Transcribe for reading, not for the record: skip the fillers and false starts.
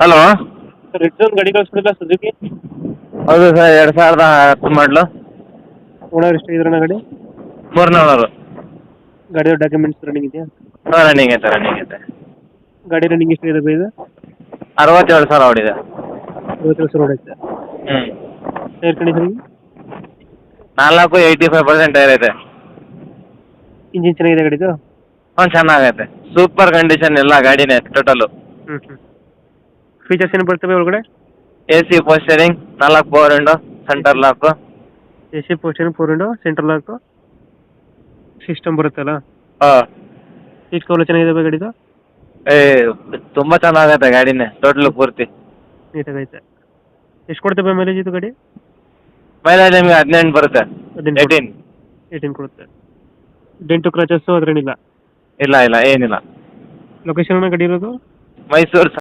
Hello. Red zone ಗಾಡಿ ಕಳಿಸ್ಬಿಡಿಲ್ಲ Suzuki. ಹೌದು sir, 2010 ಮಾಡಲು. ಓನರ್ ಎಷ್ಟು ಇದ್ರಣ್ಣ ಗಾಡಿ? 3 ಗಾಡಿ ಡಾಕ್ಯುಮೆಂಟ್ಸ್ ರನ್ನಿಂಗ್ ಇದೆಯಾ? ರನ್ನಿಂಗ್ ಐತೆ. ಗಾಡಿ ರನ್ನಿಂಗ್ ಎಷ್ಟು ಇದೆ ಇದು? 67,000 ಹೊಡಿದೆ. 50 ರೋಡ್ ಐತೆ. ಹ್ಞೂ. Tyre condition? 85% ಟೈರ್ ಐತೆ. ಇಂಜಿನ್ ಚೆನ್ನಾಗಿದೆ ಗಾಡಿದು? ಚೆನ್ನಾಗೈತೆ. ಸೂಪರ್ ಕಂಡೀಷನ್ ಎಲ್ಲ ಗಾಡಿನೇ ಟೋಟಲು. ಫೀಚರ್ಸ್ ಏನು ಬರ್ತವೆ ಒಳಗಡೆ? AC ಪೋಸ್ಟರಿಂಗ್, 4 power window, centre lock. AC poster, 4 window, central lock system ಬರುತ್ತಲ್ಲ. ಹಾಂ. ಸೀಟ್ಸ್ ಕವರ್ ಚೆನ್ನಾಗಿದೆ ಗಾಡಿದು? ತುಂಬ ಚೆನ್ನಾಗೈತೆ ಗಾಡಿನೇ ಟೋಟಲು ಪೂರ್ತಿ. ನೀಟಾಗೈತೆ. ಎಷ್ಟು ಕೊಡ್ತೇವೆ ಮೈಲೇಜ್ ಇದು ಗಾಡಿ? ಮೈಲೇಜ್ ನಿಮಗೆ 18 ಬರುತ್ತೆ. 18 ಕೊಡುತ್ತೆ. Dent scratches ಅದ್ರೇನಿಲ್ಲ? ಇಲ್ಲ ಏನಿಲ್ಲ. ಲೊಕೇಶನ್ ಗಾಡಿ ಇರೋದು? ಮೈಸೂರು